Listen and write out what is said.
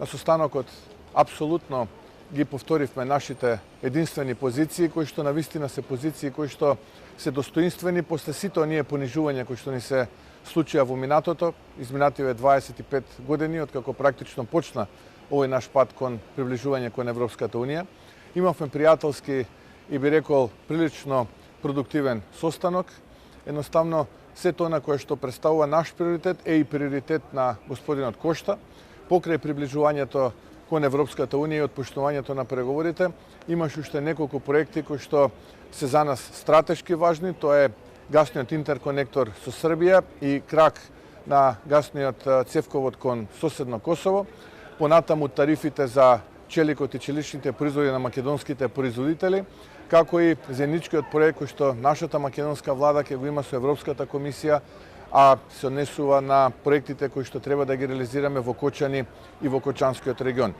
На состанокот апсолутно ги повторивме нашите единствени позиции, кои што навистина се позиции кои што се достоинствени после сите оние понижувања кои што ни се случија во минатото, изминативе 25 години, откако практично почна овој наш пат кон приближување кон Европската Унија. Имавме пријателски и би рекол прилично продуктивен состанок. Едноставно, се тоа кое што представува наш приоритет е и приоритет на господинот Кошта. Покрај приближувањето кон Европската Унија и отпуштувањето на преговорите, имаш уште неколку проекти кои што се за нас стратешки важни. Тоа е гасниот интерконектор со Србија и крак на гасниот цевковод кон соседно Косово. Понатаму тарифите за челикот и челичните производи на македонските производители, како и заедничкиот проект кој што нашата македонска влада ќе го има со Европската комисија, а се однесува на проектите кои што треба да ги реализираме во Кочани и во Кочанскиот регион.